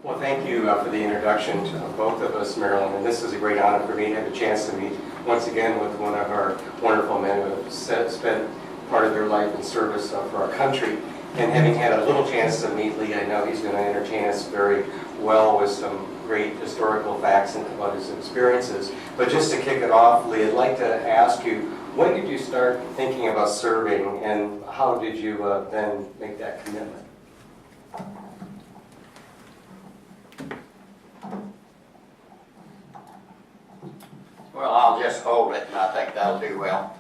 Well, thank you for the introduction to both of us, Marilyn, and this is a great honor for me to have a chance to meet once again with one of our wonderful men who have spent part of their life in service for our country. And having had a little chance to meet Lee, I know he's going to entertain us very well with some great historical facts and about his experiences. But just to kick it off, Lee, I'd like to ask you, when did you start thinking about serving, and how did you then make that commitment? Well, I'll just hold it, and I think that'll do well.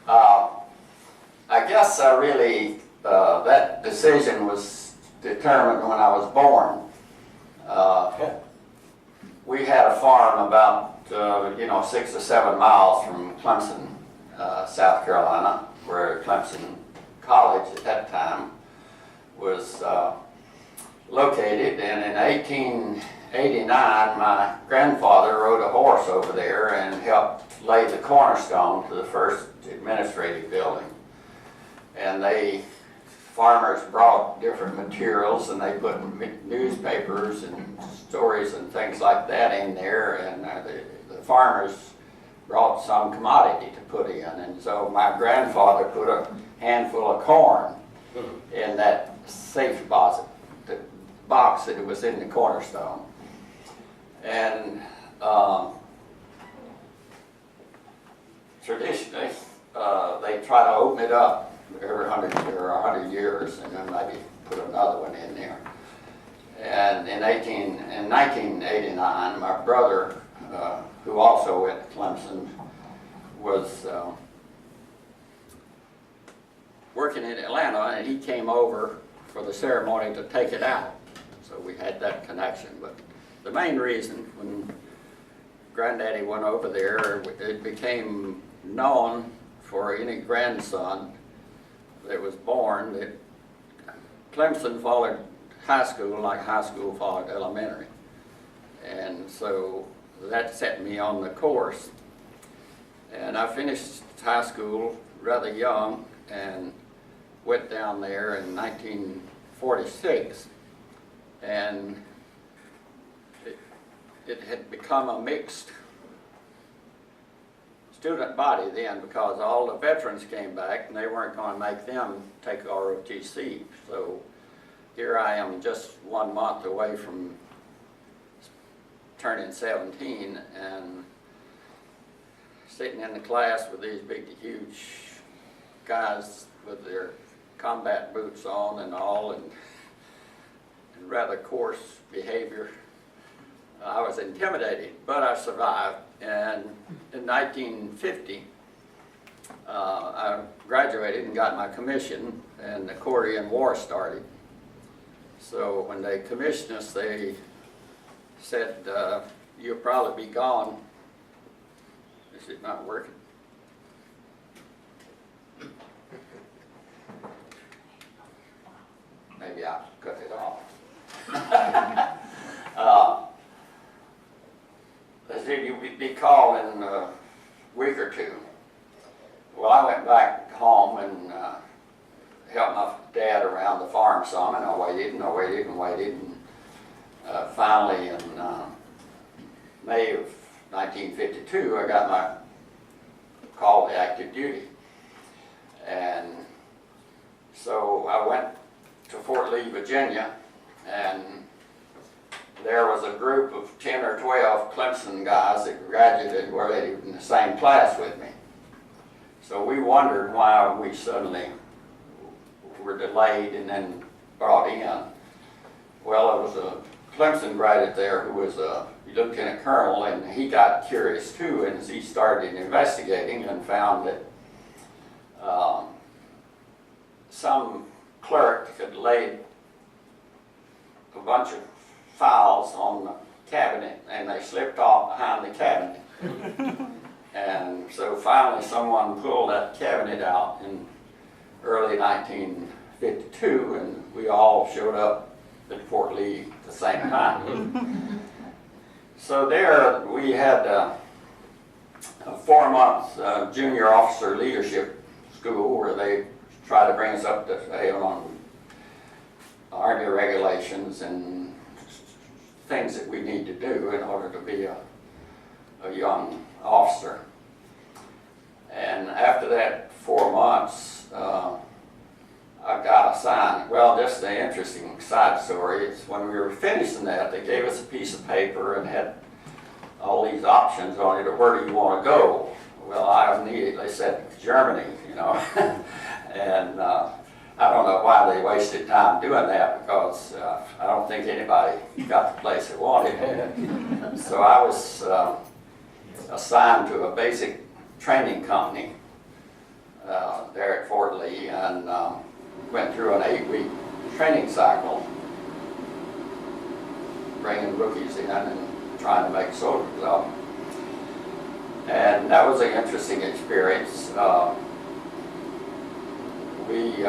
I guess I really, that decision was determined when I was born. We had a farm about, 6 or 7 miles from Clemson, South Carolina, where Clemson College at that time was located. And in 1889, my grandfather rode a horse over there and helped lay the cornerstone to the first administrative building. And farmers brought different materials, and they put newspapers and stories and things like that in there, and the farmers brought some commodity to put in. And so my grandfather put a handful of corn in that safe deposit, the box that was in the cornerstone. And traditionally, they try to open it up every 100 years, and then maybe put another one in there. And in 1989, my brother, who also went to Clemson, was working in Atlanta, and he came over for the ceremony to take it out. So we had that connection. But the main reason, when Granddaddy went over there, it became known for any grandson that was born that Clemson followed high school like high school followed elementary. And so that set me on the course. And I finished high school rather young and went down there in 1946. And it had become a mixed student body then, because all the veterans came back and they weren't going to make them take ROTC. So here I am, just 1 month away from turning 17, and sitting in the class with these big, huge guys with their combat boots on and all, and rather coarse behavior. I was intimidated, but I survived. And in 1950, I graduated and got my commission, and the Korean War started. So when they commissioned us, they said, you'll probably be gone. Is it not working? Maybe I'll cut it off. They said you'll be called in a week or two. Well, I went back home and helped my dad around the farm some, and I waited and I waited and waited, and finally in May of 1952 I got my call to active duty. And so I went to Fort Lee, Virginia, and there was a group of 10 or 12 Clemson guys that graduated were in the same class with me. So we wondered why we suddenly were delayed and then brought in. Well, there was a Clemson graduate there who was a lieutenant colonel, and he got curious too, and he started investigating and found that some clerk had laid a bunch of files on the cabinet, and they slipped off behind the cabinet. And so finally someone pulled that cabinet out in early 1952, and we all showed up at Fort Lee at the same time. So there we had a 4-month junior officer leadership school where they tried to bring us up to on Army regulations and things that we need to do in order to be a young officer. And after that 4 months, I got assigned, well, just the interesting side story is when we were finishing that, they gave us a piece of paper and had all these options on it of where do you want to go. Well, I immediately said Germany, you know, and I don't know why they wasted time doing that, because I don't think anybody got the place they wanted. So I was assigned to a basic training company there at Fort Lee, and went through an 8-week training cycle, bringing rookies in and trying to make soldiers of them. And that was an interesting experience. We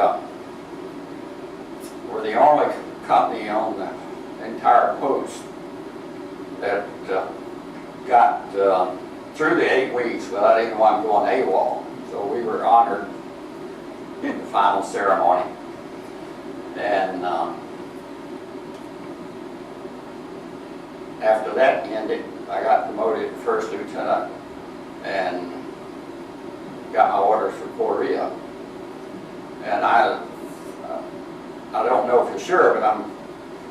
were the only company on the entire post that got through the 8 weeks without anyone going AWOL. So we were honored in the final ceremony. And after that ended, I got promoted to first lieutenant and got my orders for Korea. And I don't know for sure, but I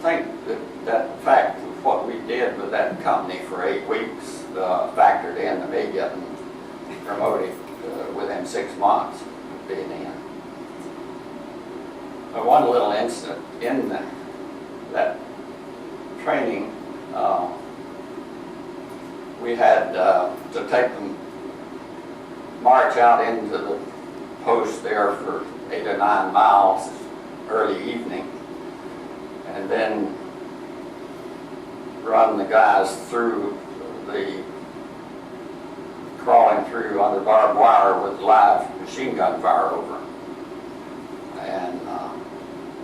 think that fact of what we did with that company for 8 weeks factored into me getting promoted within 6 months of being in. One little incident in that training, we had to take them, march out into the post there for 8 or 9 miles early evening, and then run the guys through crawling through under barbed wire with live machine gun fire over them. And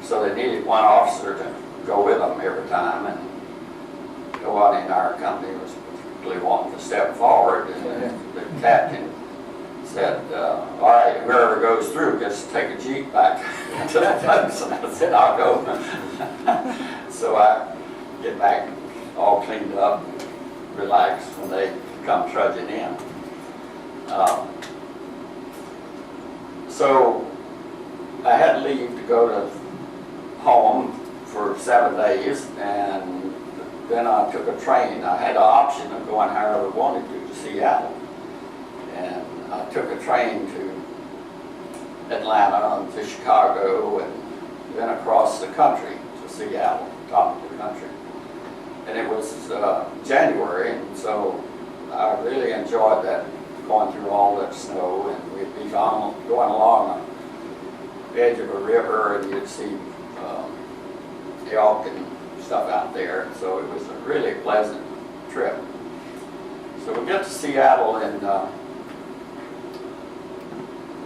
so they needed one officer to go with them every time, and no one in our company was particularly wanting to step forward, and the captain said, all right, whoever goes through, just take a Jeep back to the post. And I said, I'll go. So I get back all cleaned up, relaxed when they come trudging in. So I had leave to go to home for 7 days, and then I took a train. I had an option of going however I wanted to Seattle. And I took a train to Atlanta and to Chicago, and then across the country to Seattle, top of the country. And it was January, and so I really enjoyed that, going through all that snow, and we'd be going along the edge of a river, and you'd see elk and stuff out there. So it was a really pleasant trip. So we get to Seattle, and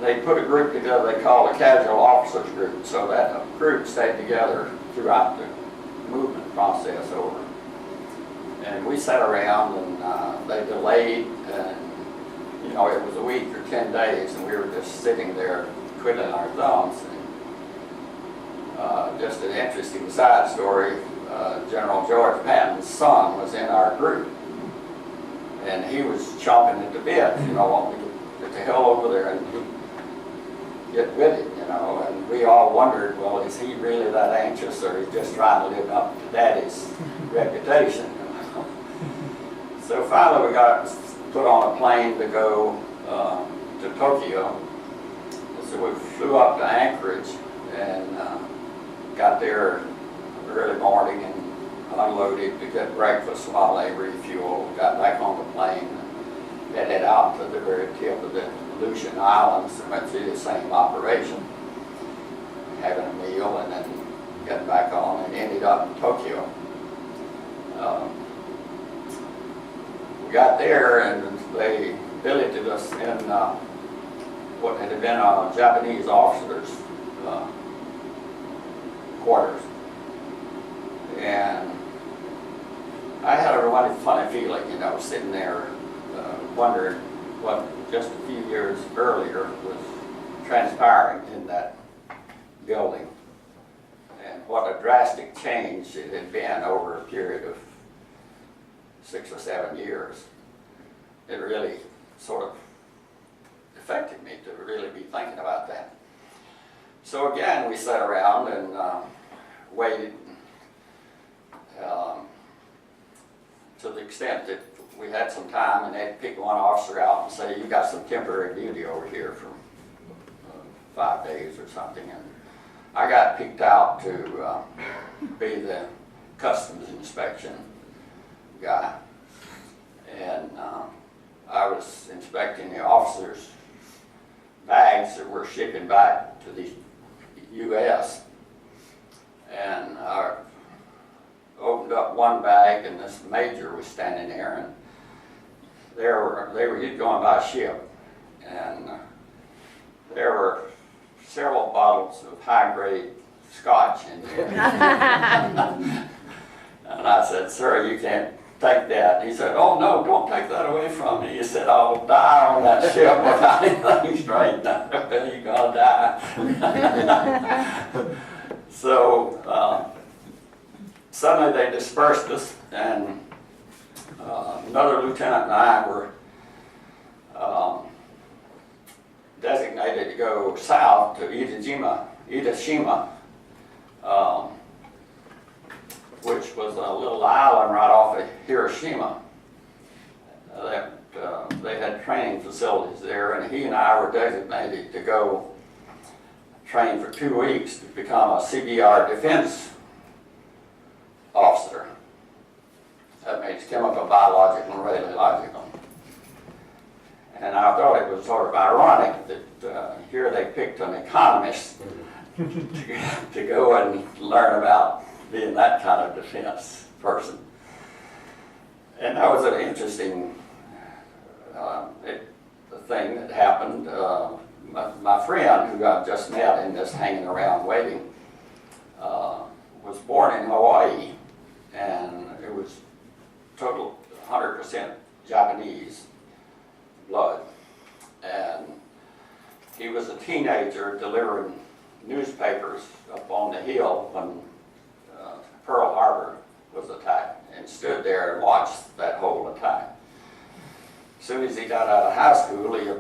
they put a group together they called a casual officers group. So that group stayed together throughout the movement process over. And we sat around, and they delayed, and you know, it was a week or 10 days, and we were just sitting there twiddling our thumbs. And, just an interesting side story, General George Patton's son was in our group, and he was chomping at the bit, you know, wanting to get the hell over there and get with it, you know. And we all wondered, well, is he really that anxious, or he's just trying to live up to Daddy's reputation? So finally we got put on a plane to go to Tokyo. So we flew up to Anchorage and got there early morning and unloaded to get breakfast while they refueled. Got back on the plane, headed out to the very tip of the Aleutian Islands and went through the same operation, having a meal and then getting back on, and ended up in Tokyo. We got there, and they billeted us in what had been a Japanese officer's quarters. And I had a really funny feeling, you know, sitting there wondering what just a few years earlier was transpiring in that building, and what a drastic change it had been over a period of 6 or 7 years, it really sort of affected me to really be thinking about that. So again, we sat around and waited to the extent that we had some time, and they'd pick one officer out and say, you got some temporary duty over here for 5 days or something. And I got picked out to be the customs inspection guy. And I was inspecting the officers' bags that were shipping back to the U.S. And I opened up one bag, and this major was standing there, and they were going by ship, and there were several bottles of high-grade scotch in there. And I said, sir, you can't take that. He said, oh no, don't take that away from me. He said, I'll die on that ship without anything straightened out. You're gonna die. So suddenly they dispersed us, and another lieutenant and I were designated to go south to Idashima, which was a little island right off of Hiroshima. They had training facilities there, and he and I were designated to go train for 2 weeks to become a CBR defense officer. That means chemical, biological, and radiological. And I thought it was sort of ironic that here they picked an economist to go and learn about being that kind of defense person. And that was an interesting thing that happened. My friend, who I just met in this hanging around waiting, was born in Hawaii, and it was total 100% Japanese blood. And he was a teenager delivering newspapers up on the hill when Pearl Harbor was attacked, and stood there and watched that whole attack. As soon as he got out of high school, he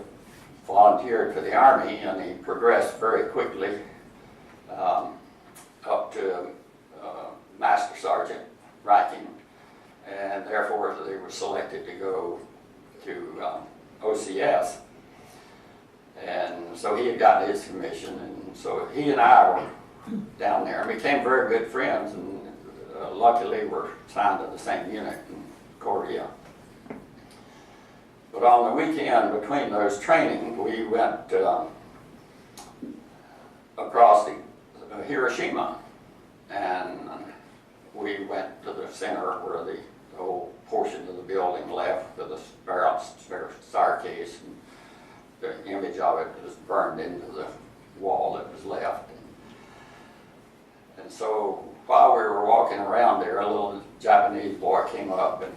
volunteered for the Army, and he progressed very quickly up to Master Sergeant ranking, and therefore they were selected to go to OCS. And so he had gotten his commission, and so he and I were down there and became very good friends, and luckily were signed to the same unit in Korea. But on the weekend between those training, we went across the Hiroshima, and we went to the center where the whole portion of the building left with the staircase, and the image of it was burned into the wall that was left. And so while we were walking around there, a little Japanese boy came up and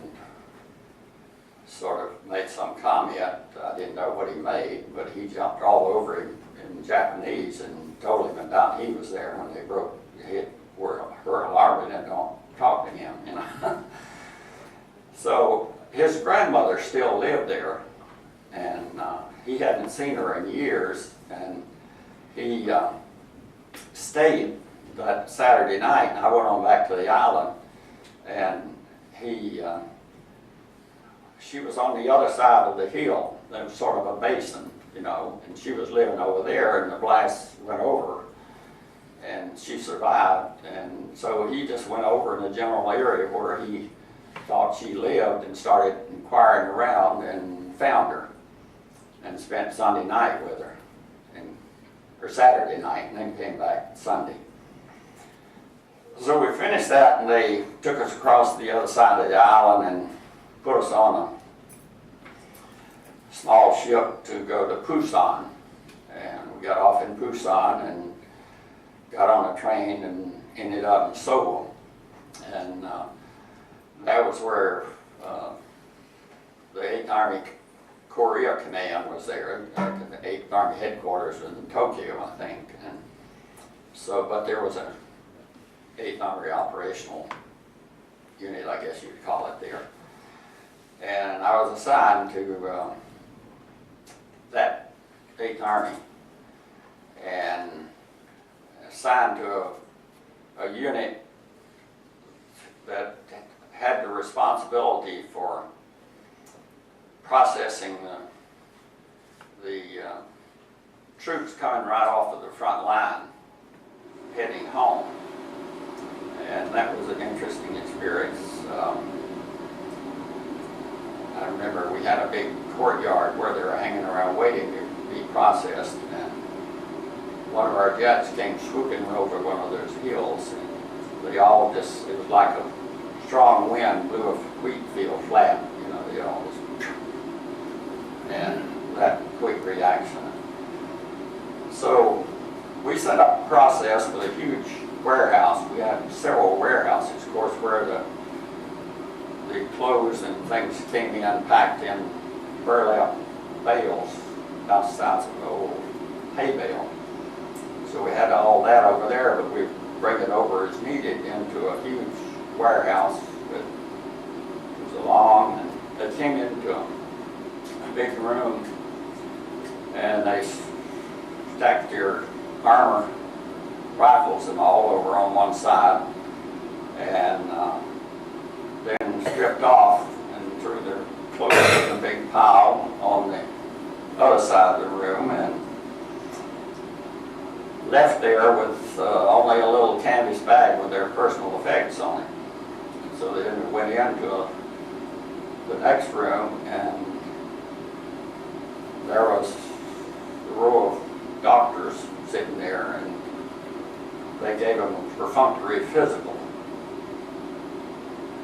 sort of made some comment. I didn't know what he made, but he jumped all over him in Japanese and told him about he was there when they broke the head where Pearl Harbor, and don't talk to him, you know. So his grandmother still lived there, and he hadn't seen her in years, and he stayed that Saturday night, and I went on back to the island, and she was on the other side of the hill. There was sort of a basin, you know, and she was living over there, and the blast went over, and she survived. And so he just went over in the general area where he thought she lived and started inquiring around and found her, and spent Sunday night with her, or Saturday night, and then came back Sunday. So we finished that, and they took us across the other side of the island and put us on a small ship to go to Busan. And we got off in Busan and got on a train and ended up in Seoul. And that was where the 8th Army Korea Command was there. The 8th Army headquarters was in Tokyo, I think. And so, but there was a 8th Army operational unit, I guess you'd call it there. And I was assigned to that 8th Army and assigned to a unit that had the responsibility for processing the troops coming right off of the front line, heading home. And that was an interesting experience. I remember we had a big courtyard where they were hanging around waiting to be processed, and one of our jets came swooping over one of those hills, and they all just, it was like a strong wind blew a wheat field flat, you know, they all just, and that quick reaction. So we set up a process with a huge warehouse. We had several warehouses, of course, where the clothes and things came in, packed in burlap bales, about the size of an old hay bale. So we had all that over there, but we bring it over as needed into a huge warehouse that was long, and they came into a big room, and they stacked their armor, rifles and all over on one side, and then stripped off and threw their clothes in a big pile on the other side of the room, and left there with only a little canvas bag with their personal effects on it. So then we went into the next room, and there was a row of doctors sitting there, and they gave them a perfunctory physical.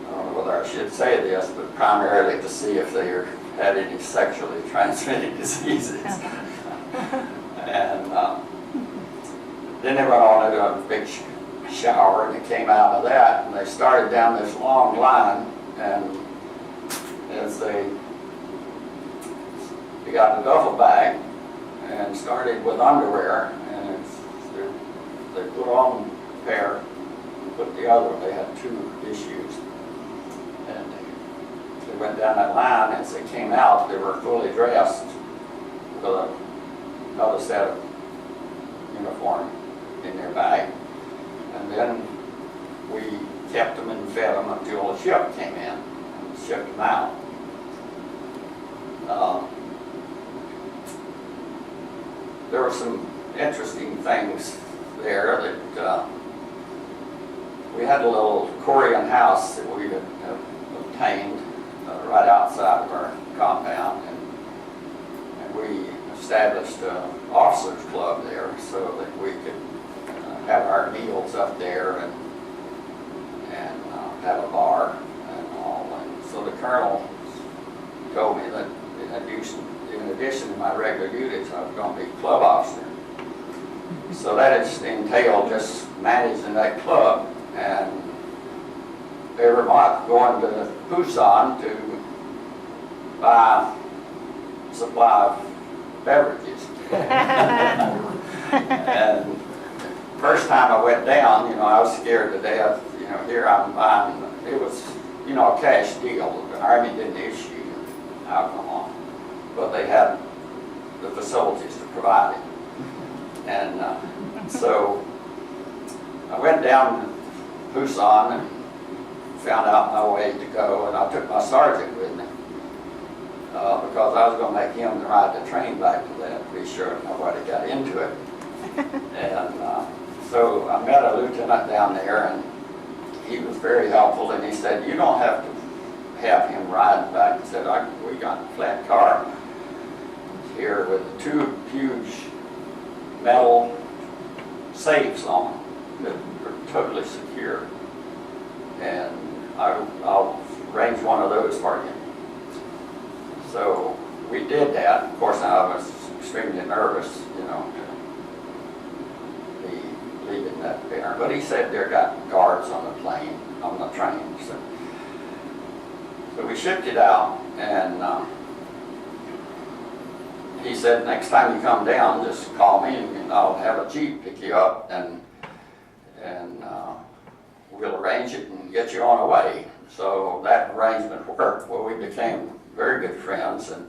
I don't know whether I should say this, but primarily to see if they had any sexually transmitted diseases. And then they went on into a big shower, and they came out of that, and they started down this long line, and as they got the duffel bag and started with underwear, and they put on a pair, put the other, they had two issues, and they went down that line. As they came out, they were fully dressed with another set of uniform in their bag, and then we kept them and fed them until the ship came in and shipped them out. There were some interesting things there that we had a little Korean house that we had obtained right outside of our compound, and we established an officers club there so that we could have our meals up there and have a bar and all. And so the colonel told me that in addition to my regular duties, I was going to be club officer. So that entailed just managing that club, and every month going to Busan to buy a supply of beverages. And first time I went down, I was scared to death. Here I'm buying, it was, a cash deal. The Army didn't issue alcohol, but they had the facilities to provide it. And so I went down to Busan and found out my way to go, and I took my sergeant with me because I was going to make him ride the train back to that to be sure nobody got into it. And so I met a lieutenant down there, and he was very helpful, and he said, "You don't have to have him ride back." He said, "We got a flat car here with two huge metal safes on them that are totally secure, and I'll arrange one of those for you." So we did that. Of course, I was extremely nervous, to be leaving that there. But he said there got guards on the plane, on the train. So we shipped it out, and he said, "Next time you come down, just call me, and I'll have a Jeep pick you up, and we'll arrange it and get you on the way." So that arrangement worked. Well, we became very good friends, and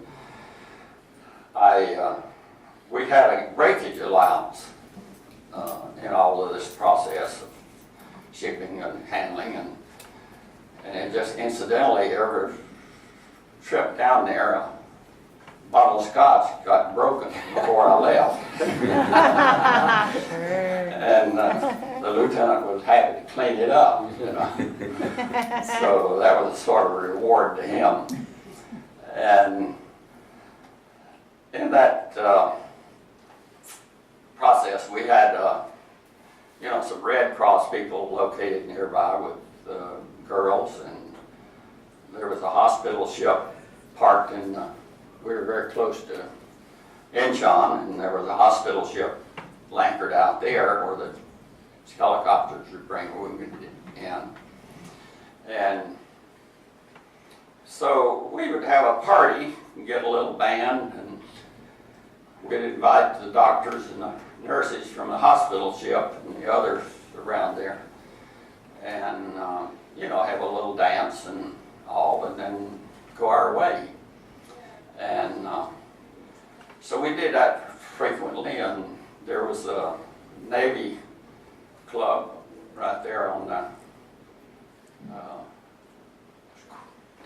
we had a breakage allowance in all of this process of shipping and handling, and it just incidentally, every trip down there, a bottle of scotch got broken before I left. And the lieutenant was happy to clean it up, you know. So that was sort of a reward to him. And in that process, we had, some Red Cross people located nearby with girls, and there was a hospital ship parked in, we were very close to Incheon, and there was a hospital ship anchored out there where the helicopters would bring wounded in. And so we would have a party and get a little band, and we'd invite the doctors and the nurses from the hospital ship and the others around there, and have a little dance and all, and then go our way. And so we did that frequently, and there was a Navy club right there on the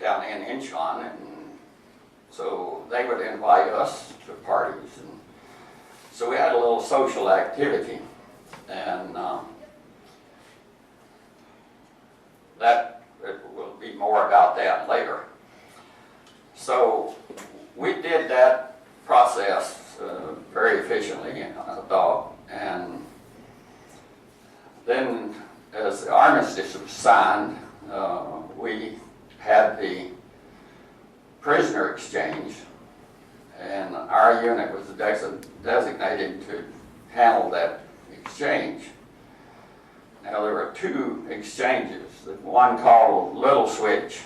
down in Incheon, and so they would invite us to parties, and so we had a little social activity, and that it will be more about that later. So we did that process very efficiently, I thought, and then as the armistice was signed, we had the prisoner exchange, and our unit was designated to handle that exchange. Now there were two exchanges, one called Little Switch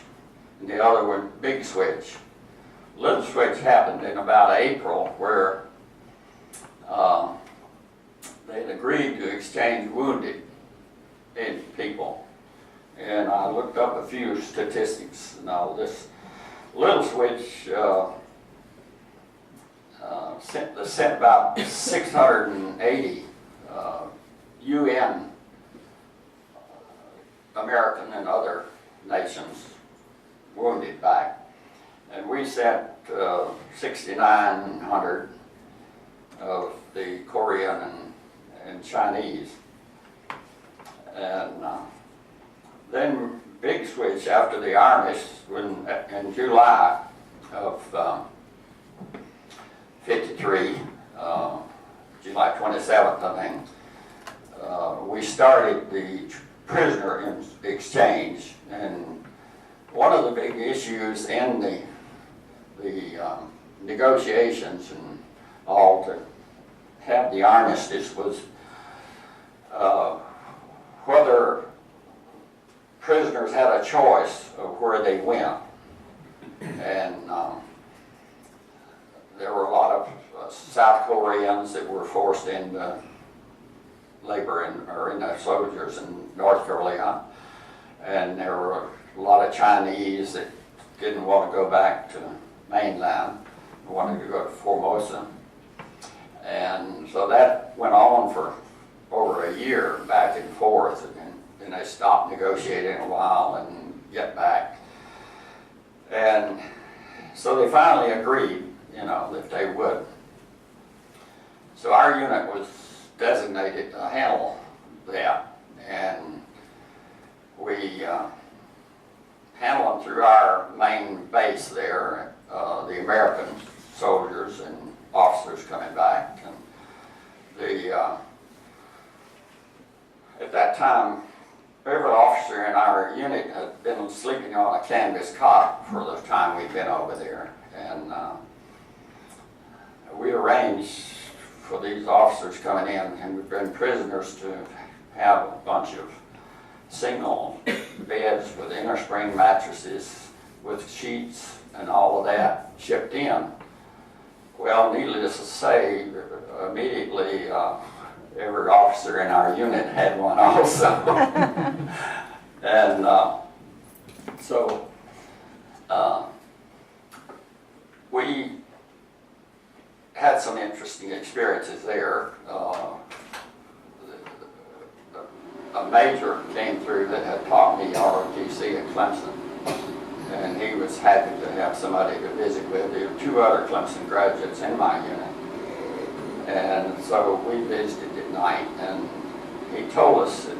and the other one Big Switch. Little Switch happened in about April, where they had agreed to exchange wounded people. And I looked up a few statistics and all this. Little Switch sent about 680 UN, American and other nations wounded back. And we sent 6,900 of the Korean and Chinese. And then Big Switch, after the armistice, in July of 53, July 27th, I think, we started the prisoner exchange. And one of the big issues in the negotiations and all to have the armistice was whether prisoners had a choice of where they went. And there were a lot of South Koreans that were forced into labor in the soldiers in North Korea, and there were a lot of Chinese that didn't want to go back to mainland, wanted to go to Formosa. And so that went on for over a year, back and forth, and then they stopped negotiating a while and get back. And so they finally agreed, that they would. So our unit was designated to handle that, and we handled them through our main base there, the American soldiers and officers coming back. And at that time, every officer in our unit had been sleeping on a canvas cot for the time we'd been over there. And we arranged for these officers coming in, and we'd been prisoners, to have a bunch of single beds with innerspring mattresses with sheets and all of that shipped in. Well, needless to say, immediately every officer in our unit had one also. And So we had some interesting experiences there. A major came through that had taught me ROTC at Clemson, and he was happy to have somebody to visit with. There were 2 other Clemson graduates in my unit, and so we visited at night, and he told us that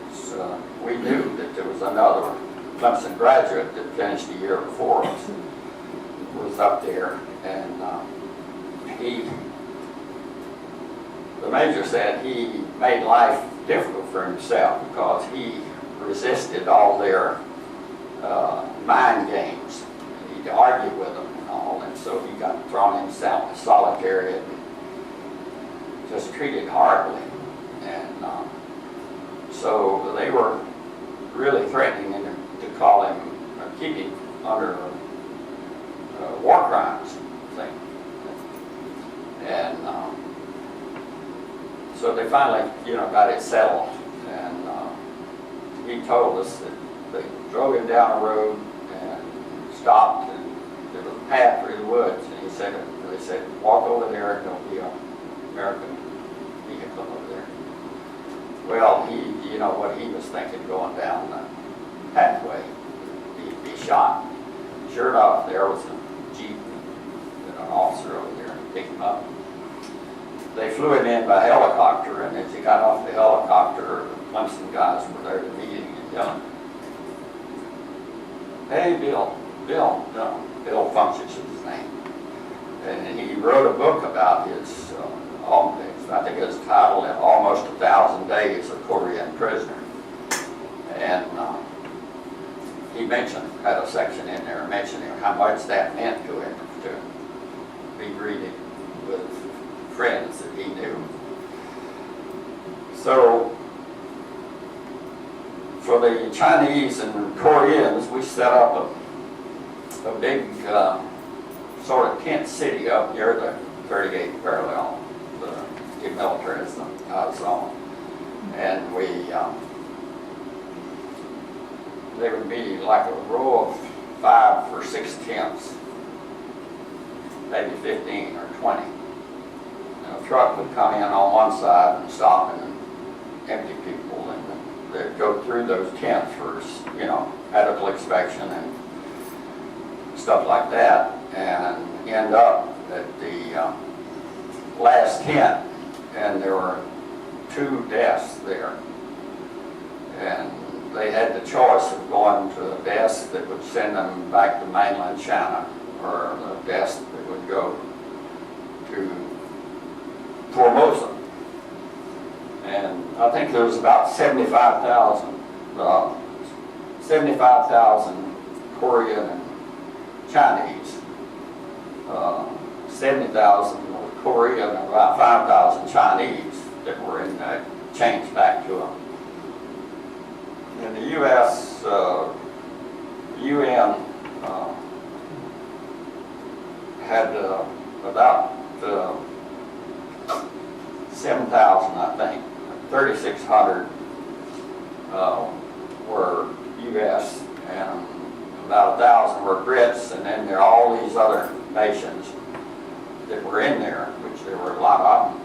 we knew that there was another Clemson graduate that finished the year before us, was up there, and the major said he made life difficult for himself because he resisted all their mind games. He'd argue with them and all, and so he got thrown in solitary and just treated horribly. And so they were really threatening him to call him, keep him under war crimes thing. And so they finally, got it settled. And he told us that they drove him down a road and stopped, and there was a path through the woods. And they said, walk over there, and there'll be an American vehicle over there. Well, what he was thinking going down the pathway, he'd be shot. Sure enough, there was a Jeep and an officer over there to pick him up. They flew him in by helicopter, and as he got off the helicopter, the Clemson guys were there to meet him and yelling, "Hey, Bill Funches is his name." And he wrote a book about his, I think it was titled Almost 1,000 Days, a Korean Prisoner. And he had a section in there mentioning how much that meant to him to be greeted with friends that he knew. So for the Chinese and Koreans, we set up a big sort of tent city up near the 38th parallel, the demilitarism zone. And they would be like a row of 5 or 6 tents, maybe 15 or 20. And a truck would come in on one side and stop and empty people, and they'd go through those tents for, medical inspection and stuff like that, and end up at the last tent, and there were 2 deaths there. And they had the choice of going to a desk that would send them back to mainland China, or a desk that would go to Formosa. And I think there was about 75,000 Korean and Chinese, 70,000 were Korean and about 5,000 Chinese that were in changed back to them. In the U.S., UN had about 7,000, I think. 3,600 were U.S. and about 1,000 were Brits, and then there are all these other nations that were in there, which there were a lot of them.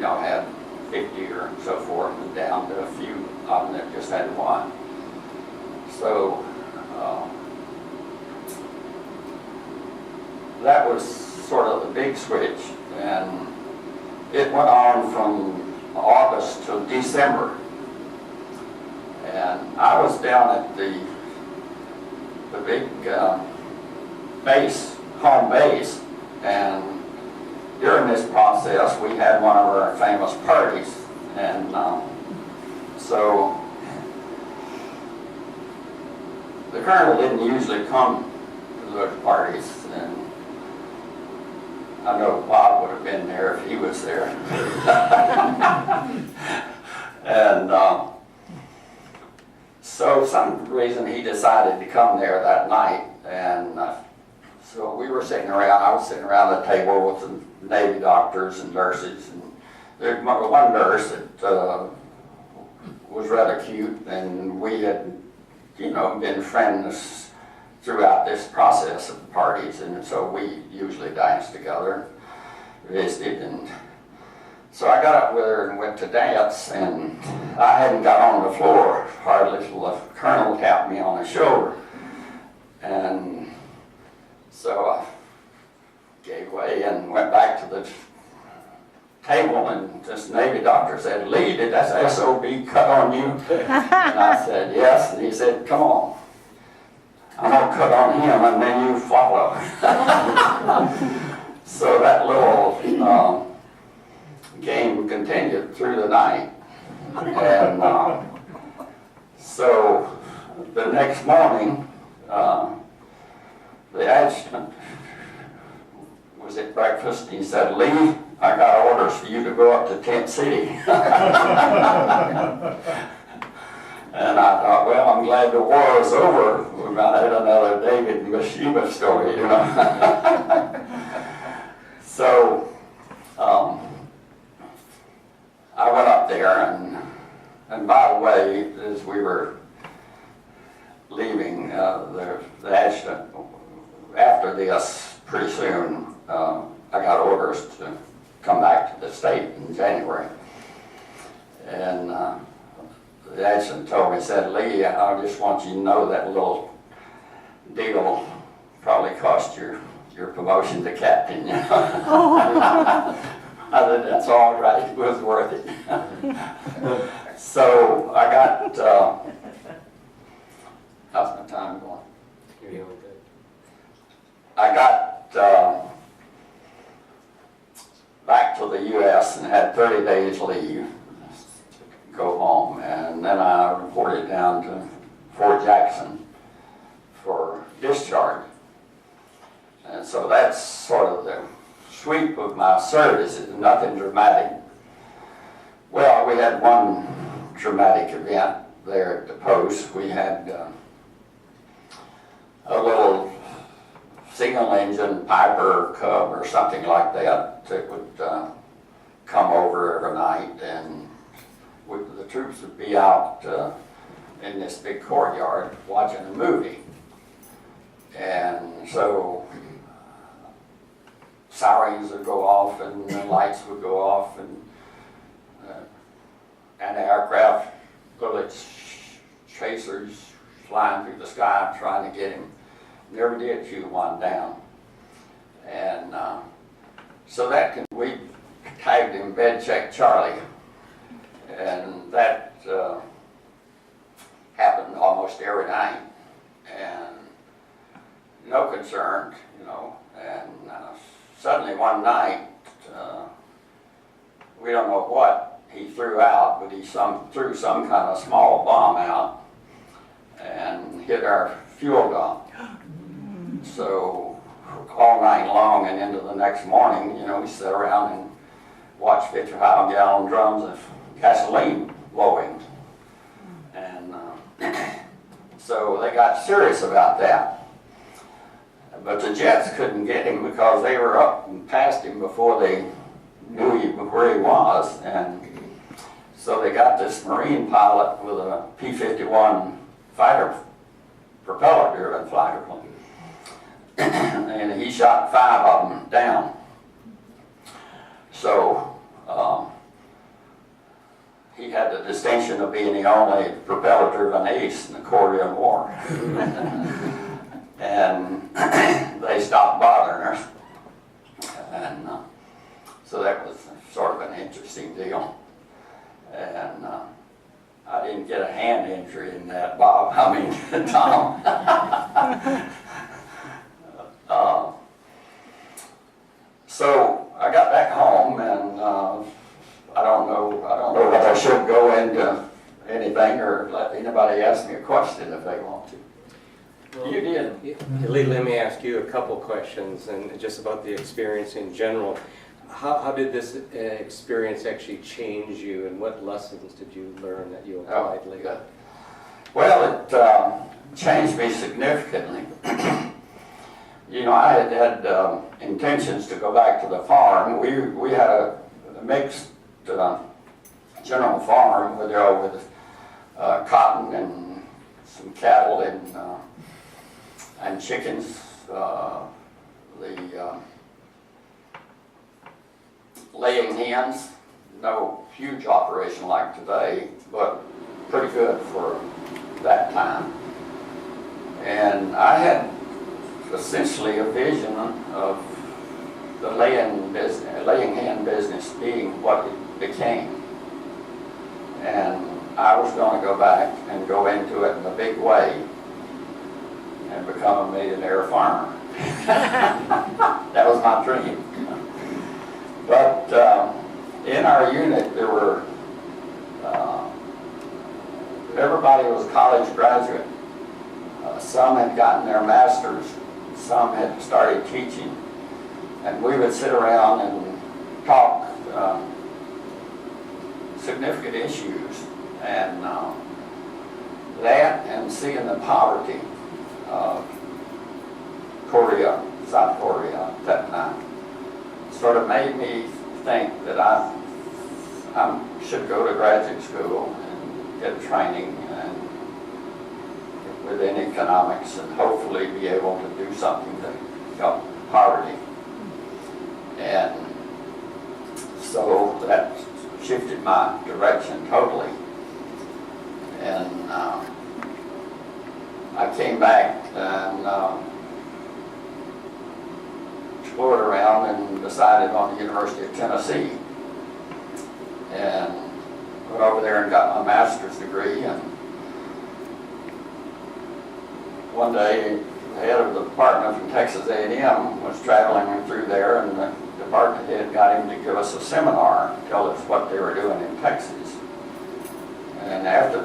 Had 50 or so forth, and down to a few of them that just had 1. So that was sort of the big switch, and it went on from August to December. And I was down at the big home base, and during this process, we had one of our famous parties, and so the colonel didn't usually come to those parties, and I know Bob would have been there if he was there. And so some reason he decided to come there that night, and so we were sitting around. I was sitting around the table with some Navy doctors and nurses, and there was one nurse that was rather cute, and we had been friends throughout this process of parties, and so we usually danced together, visited, and so I got up with her and went to dance, and I hadn't got on the floor hardly till the colonel tapped me on the shoulder, and so I gave way and went back to the table, and this Navy doctor said, "Lee, did that SOB cut on you?" And I said, "Yes," and he said, "Come on. I'm going to cut on him, and then you follow." So that little game continued through the night. And so the next morning, the adjutant was at breakfast, and he said, "Lee, I got orders for you to go up to Tent City." And I thought, well, I'm glad the war is over. We might have had another David and Bathsheba story, So I went up there, and by the way, as we were leaving, the adjutant, after this, pretty soon, I got orders to come back to the state in January. And the adjutant told me, said, "Lee, I just want you to know that little deal probably cost your promotion to captain." I said, "That's all right, it was worth it." So I got, how's my time going? You're doing good. I got back to the U.S. and had 30 days leave to go home, and then I reported down to Fort Jackson for discharge. And so that's sort of the sweep of my service. It's nothing dramatic. Well, we had one dramatic event there at the post. We had a little single engine Piper Cub or something like that would come over every night, and the troops would be out in this big courtyard watching a movie. And so sirens would go off, and the lights would go off, and anti-aircraft bullets, chasers flying through the sky trying to get him. Never did shoot one down. And so we tagged him Bed Check Charlie. And that happened almost every night. And no concern, And suddenly one night, we don't know what he threw out, but he threw some kind of small bomb out and hit our fuel dump. So all night long and into the next morning, we sat around and watched 55-gallon drums of gasoline blowing. And so they got serious about that. But the jets couldn't get him because they were up and past him before they knew where he was. And so they got this Marine pilot with a P-51 fighter, propeller-driven fighter plane. And he shot 5 of them down. So he had the distinction of being the only propeller-driven ace in the Korean War. And they stopped bothering us. And so that was sort of an interesting deal. And I didn't get a hand injury in that, Bob. Tom. So I got back home, and I don't know whether I should go into anything or let anybody ask me a question if they want to. Well, You did. Lee, let me ask you a couple questions, and just about the experience in general. How did this experience actually change you, and what lessons did you learn that you applied later? Well, it changed me significantly. I had intentions to go back to the farm. We had a mixed general farm with cotton and some cattle and chickens. The laying hens, no huge operation like today, but pretty good for that time. And I had essentially a vision of the laying hen business being what it became. And I was going to go back and go into it in a big way and become a millionaire farmer. That was my dream. But in our unit, there were, everybody was college graduate. Some had gotten their masters, some had started teaching, and we would sit around and talk significant issues, and that and seeing the poverty of Korea, South Korea at that time, sort of made me think that I should go to graduate school and get training and within economics and hopefully be able to do something to help poverty. And so that shifted my direction totally. And I came back and explored around and decided on the University of Tennessee. And went over there and got my master's degree. And one day, the head of the department from Texas A&M was traveling through there, and the department head got him to give us a seminar, tell us what they were doing in Texas. And after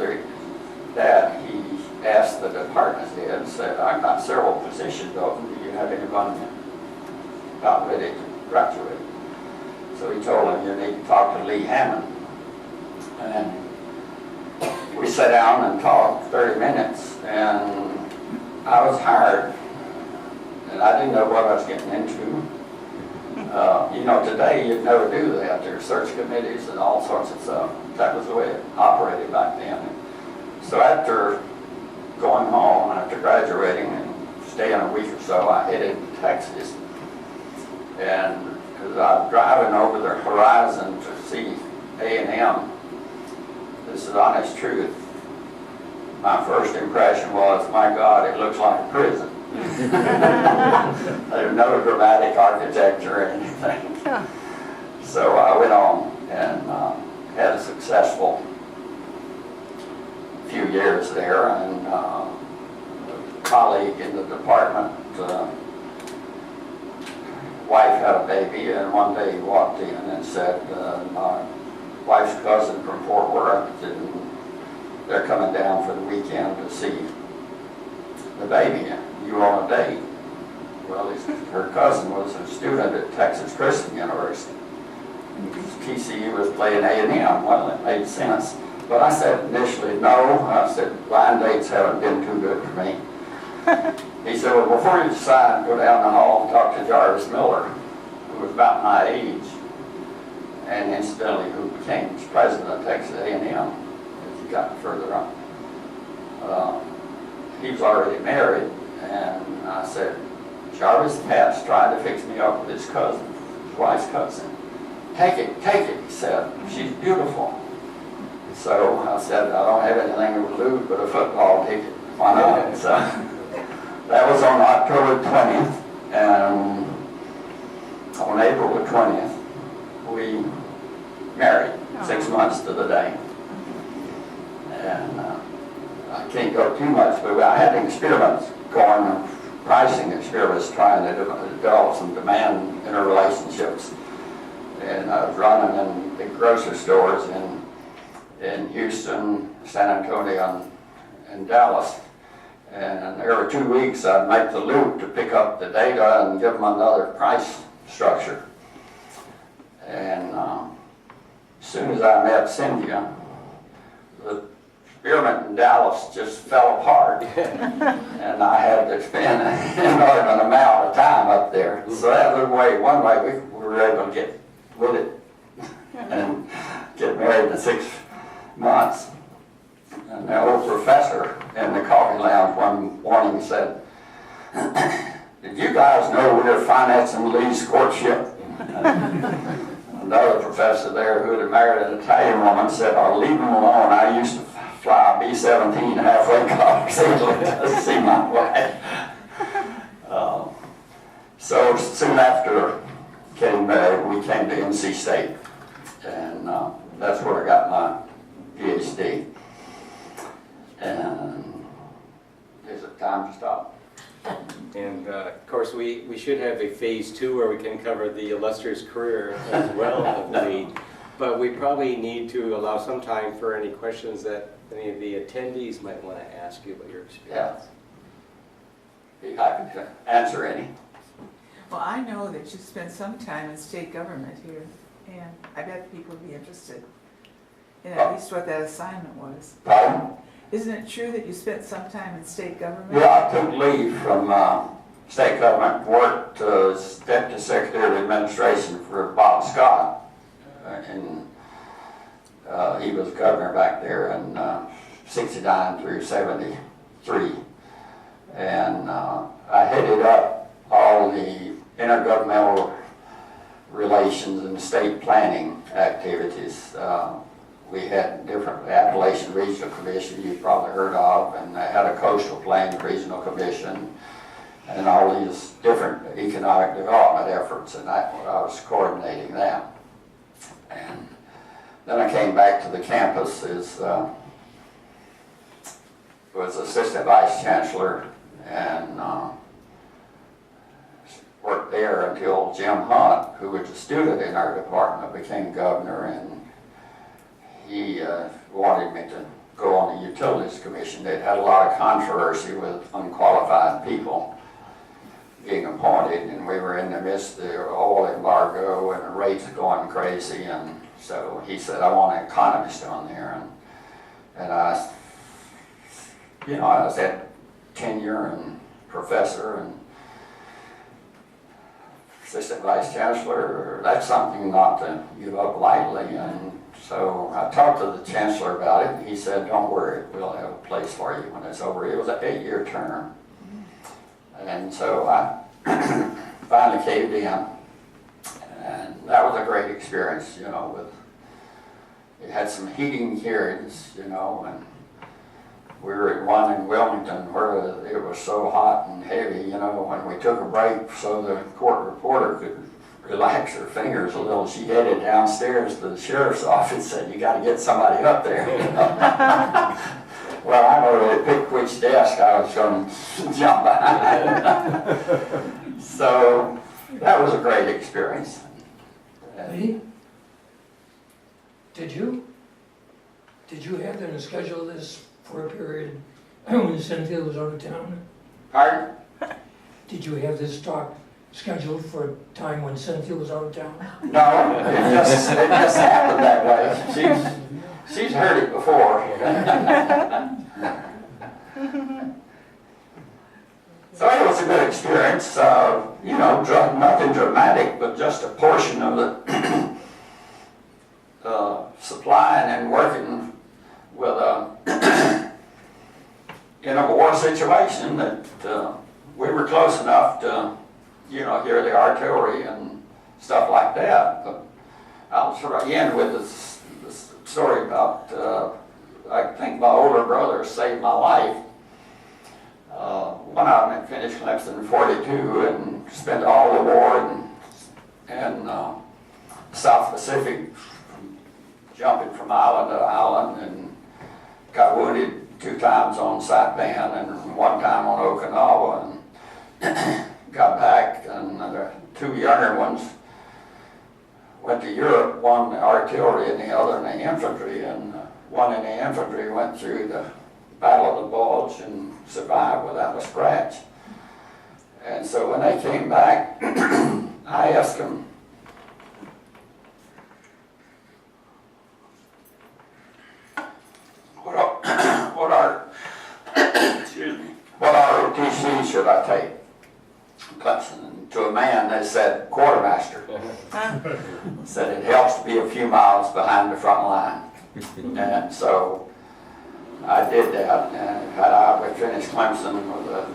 that, he asked the department head, said, "I've got several positions open. Do you have anyone about ready to graduate?" So he told him, "You need to talk to Lee Hammond." And we sat down and talked 30 minutes, and I was hired, and I didn't know what I was getting into. You know, today you'd never do that. There's search committees and all sorts of stuff. That was the way it operated back then. So after going home, after graduating and staying a week or so, I headed to Texas. And as I was driving over the horizon to see A&M, this is honest truth, my first impression was, my God, it looks like a prison. There's no dramatic architecture or anything. So I went on and had a successful few years there, and a colleague in the department, wife had a baby, and one day he walked in and said, "My wife's cousin from Fort Worth, and they're coming down for the weekend to see the baby. You on a date?" Well, her cousin was a student at Texas Christian University. TCU was playing A&M. Well, it made sense. But I said initially, no. I said, blind dates haven't been too good for me. He said, well, before you decide, go down the hall and talk to Jarvis Miller, who was about my age, and incidentally who became president of Texas A&M as he got further up. He was already married, and I said, Jarvis Pat's trying to fix me up with his cousin, his wife's cousin. Take it, he said. She's beautiful. So I said, I don't have anything to lose but a football ticket. Why not? So that was on October 20th, and on April the 20th, we married, 6 months to the day. And I can't go too much, but I had experiments going, pricing experiments, trying to develop some demand interrelationships. And I was running in big grocery stores in Houston, San Antonio, and Dallas. And every 2 weeks I'd make the loop to pick up the data and give them another price structure. And as soon as I met Cynthia, the experiment in Dallas just fell apart. And I had to spend an inordinate amount of time up there. So that was one way we were able to get with it and get married in 6 months. And the old professor in the coffee command lounge one morning and said, "Did you guys know we're financing Lee's courtship?" Another professor there who had married an Italian woman said, "I'll leave him alone. I used to fly a B-17 halfway across England to see my wife." So soon after getting married, we came to NC State, and that's where I got my PhD. And is it time to stop? And of course, we should have a phase 2 where we can cover the illustrious career as well of Lee. But we probably need to allow some time for any questions that any of the attendees might want to ask you about your experience. Yeah. Be happy to answer any. Well, I know that you spent some time in state government here, and I bet people would be interested in at least what that assignment was. Pardon? Isn't it true that you spent some time in state government? Yeah, I took leave from state government, worked as Deputy Secretary of Administration for Bob Scott, and he was governor back there in 69 through 73. And I headed up all the intergovernmental relations and state planning activities. We had different Appalachian Regional Commission you've probably heard of, and I had a Coastal Plains Regional Commission, and all these different economic development efforts, and I was coordinating that. And then I came back to the campus as was Assistant Vice Chancellor, and worked there until Jim Hunt, who was a student in our department, became governor, and he wanted me to go on the Utilities Commission. They'd had a lot of controversy with unqualified people being appointed, and we were in the midst of the oil embargo and the rates going crazy, and so he said, "I want an economist on there." And I, you know, I was that tenure and professor and assistant vice chancellor. That's something not to give up lightly. And so I talked to the chancellor about it, and he said, "Don't worry, we'll have a place for you when it's over." It was an 8-year term. And so I finally caved in, and that was a great experience, you know, it had some heating hearings, you know, and we were at one in Wilmington where it was so hot and heavy, you know, when we took a break so the court reporter could relax her fingers a little, she headed downstairs to the sheriff's office and said, "You got to get somebody up there." You know? Well, I already picked which desk I was going to jump behind. So that was a great experience. Lee, did you have them schedule this for a period when Cynthia was out of town? Pardon? Did you have this talk scheduled for a time when Cynthia was out of town? No, it just happened that way. She's heard it before. So it was a good experience. You know, nothing dramatic, but just a portion of the supplying and working with in a war situation that we were close enough to, you know, hear the artillery and stuff like that. But I'll sort of end with this story about, I think my older brother saved my life. One of them had finished Clemson in 42 and spent all the war in South Pacific, jumping from island to island, and got wounded 2 times on Saipan and 1 time on Okinawa, and got back, and the 2 younger ones went to Europe, one in the artillery and the other in the infantry, and one in the infantry went through the Battle of the Bulge and survived without a scratch. And so when they came back, I asked them, what ROTC should I take? Clemson. And to a man, they said quartermaster. Said it helps to be a few miles behind the front line. And so I did that, and had I finished Clemson with a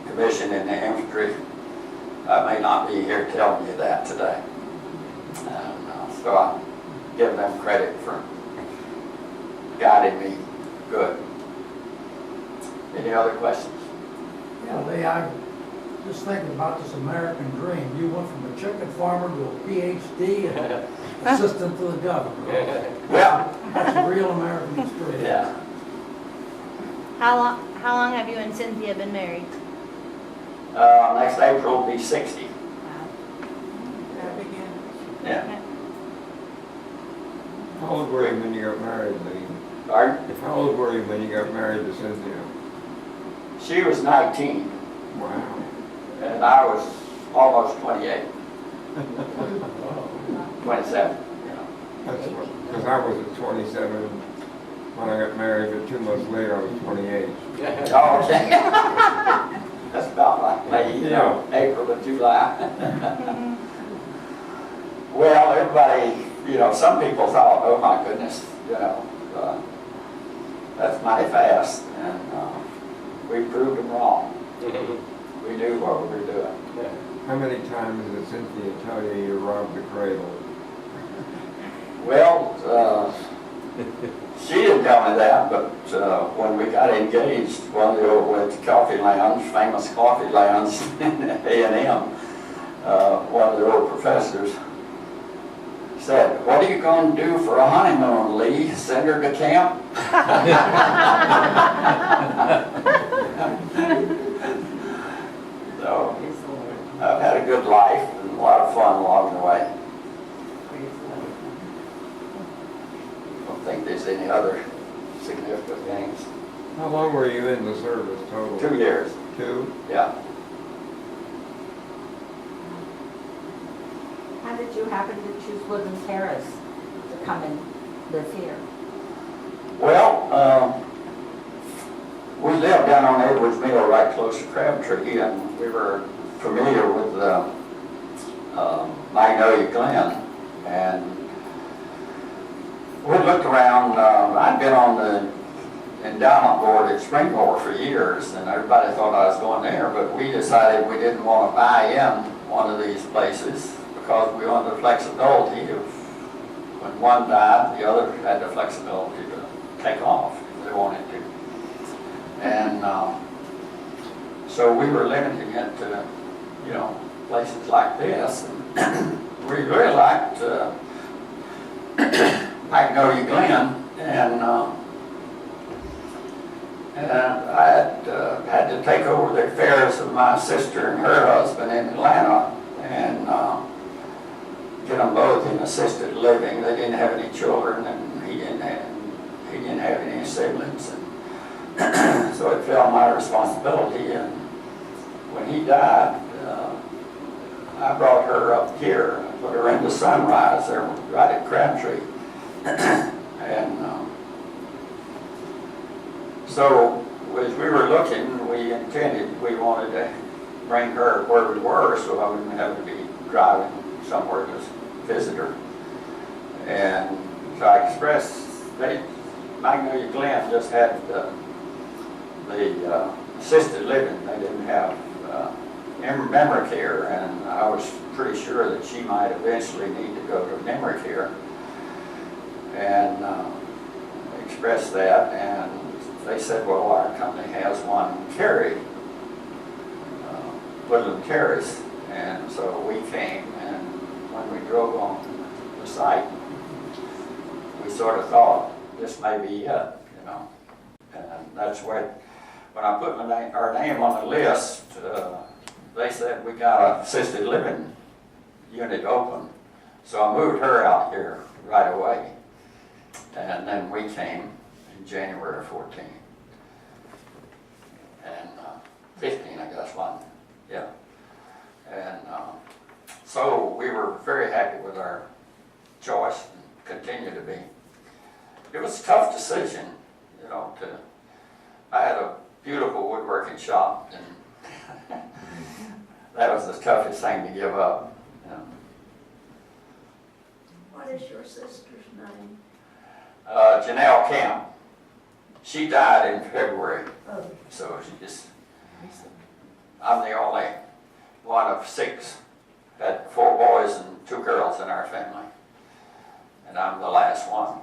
commission in the infantry, I may not be here telling you that today. And so I give them credit for guiding me good. Any other questions? Yeah, Lee, I just thinking about this American dream. You went from a chicken farmer to a PhD and assistant to the governor. Yeah. That's a real American story. Yeah. How long have you and Cynthia been married? Next April will be 60. Wow. That began. Yeah. How old were you when you got married, Lee? Pardon? How old were you when you got married to Cynthia? She was 19, Wow. and I was almost 28, 27. That's what, because I was at 27 when I got married, but 2 months later I was 28. Oh, okay. That's about like May, Yeah. April to July. Well, everybody, some people thought, oh my goodness, that's mighty fast, and we proved them wrong. We knew what we were doing. How many times did Cynthia tell you you robbed the cradle? Well, she didn't tell me that, but when we got engaged, one of the old went to coffee lounge, famous coffee lounge in A&M, one of the old professors said, "What are you going to do for a honeymoon, Lee? Send her to camp?" So, I've had a good life and a lot of fun along the way. I don't think there's any other significant things. How long were you in the service total? 2 years, 2? yeah. How did you happen to choose Woodland Terrace to come and live here? Well, we lived down on Edwards Mill right close to Crabtree, and we were familiar with Magnolia Glen. And we looked around. I'd been on the endowment board at Springmore for years, and everybody thought I was going there, but we decided we didn't want to buy in one of these places because we wanted the flexibility of when one died, the other had the flexibility to take off if they wanted to. And so we were limiting it to, places like this. And we really liked Magnolia Glen, and I had to take over the affairs of my sister and her husband in Atlanta, and get them both in assisted living. They didn't have any children, and he didn't have any siblings, and so it fell on my responsibility. And when he died, I brought her up here. I put her into Sunrise there, right at Crabtree, and so as we were looking, we wanted to bring her where we were, so I wouldn't have to be driving somewhere to visit her. And so I expressed, Magnolia Glen just had the assisted living. They didn't have memory care, and I was pretty sure that she might eventually need to go to memory care. And expressed that, and they said, well, our company has one in Cary, Woodland Terrace. And so we came, and when we drove on the site, we sort of thought, this may be it, And that's when I put our name on the list, they said we got an assisted living unit open. So I moved her out here right away. And then we came in January of 14. And 15, I guess, one. Yeah. And so we were very happy with our choice and continue to be. It was a tough decision, I had a beautiful woodworking shop, and that was the toughest thing to give up. What is your sister's name? Janelle Camp. She died in February, so I'm the only one of 6. Had 4 boys and 2 girls in our family, and I'm the last one.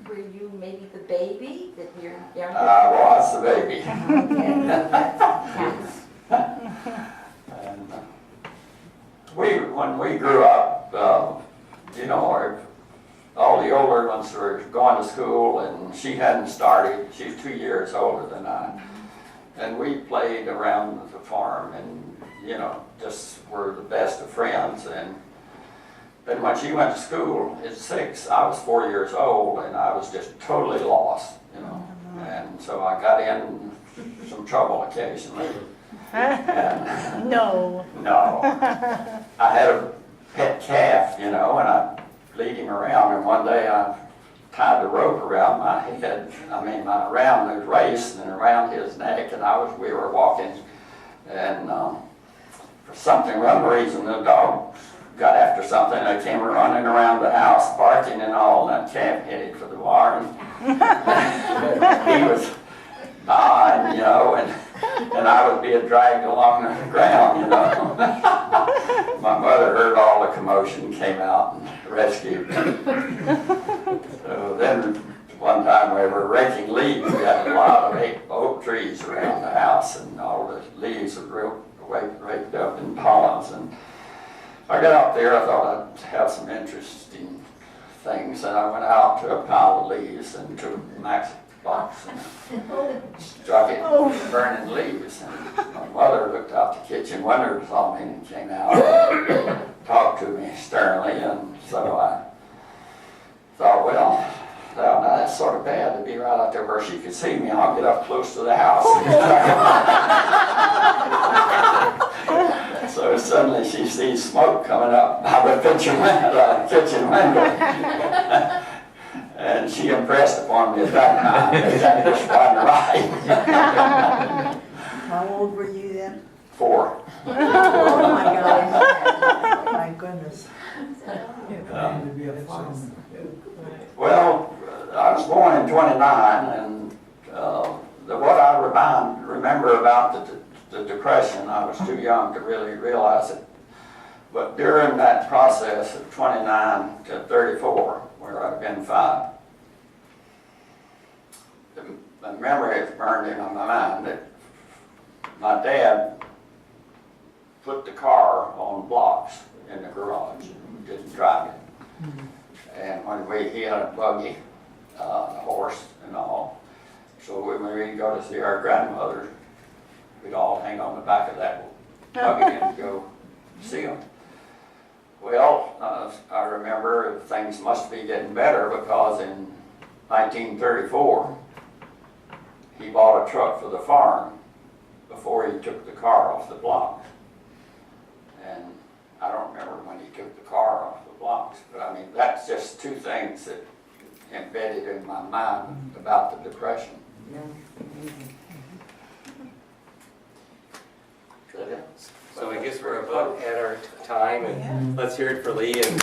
Were you maybe the baby that your younger? I was the baby. Okay, that counts. And when we grew up, you know, all the older ones were going to school, and she hadn't started. She's 2 years older than I. And we played around the farm and, you know, just were the best of friends. And then when she went to school at 6, I was 4 years old, and I was just totally lost, you know. And so I got in some trouble occasionally. And, No. no. I had a pet calf, you know, and I'd lead him around, and one day I tied the rope around my head, around his waist and around his neck, and we were walking, and for some reason the dog got after something. I came running around the house barking and all, and that calf headed for the barn. He was dying, you know, and I was being dragged along the ground, you know. My mother heard all the commotion, came out and rescued me. So then one time we were raking leaves. We had a lot of oak trees around the house, and all the leaves were raked up in ponds. And I got out there, I thought I'd have some interesting things, and I went out to a pile of leaves and took a matchbox and struck it, burning leaves. And my mother looked out the kitchen window, saw me, and came out and talked to me sternly. And so I thought, well, now that's sort of bad to be right out there where she could see me. I'll get up close to the house. So suddenly she sees smoke coming up out of the kitchen window. And she impressed upon me at that time that was quite right. How old were you then? 4. Oh my gosh. My goodness. To be a farmer. Well, I was born in 29, and what I remember about the Depression, I was too young to really realize it. But during that process of 29 to 34, where I've been 5, the memory is burned in my mind that my dad put the car on blocks in the garage, didn't drive it. And when he had a buggy, a horse and all, so when we'd go to see our grandmother, we'd all hang on the back of that buggy and go see them. Well, I remember things must be getting better, because in 1934, he bought a truck for the farm before he took the car off the block. And I don't remember when he took the car off the blocks, but I mean, that's just 2 things that embedded in my mind about the Depression. Is that it? So I guess we're about at our time, and let's hear it for Lee and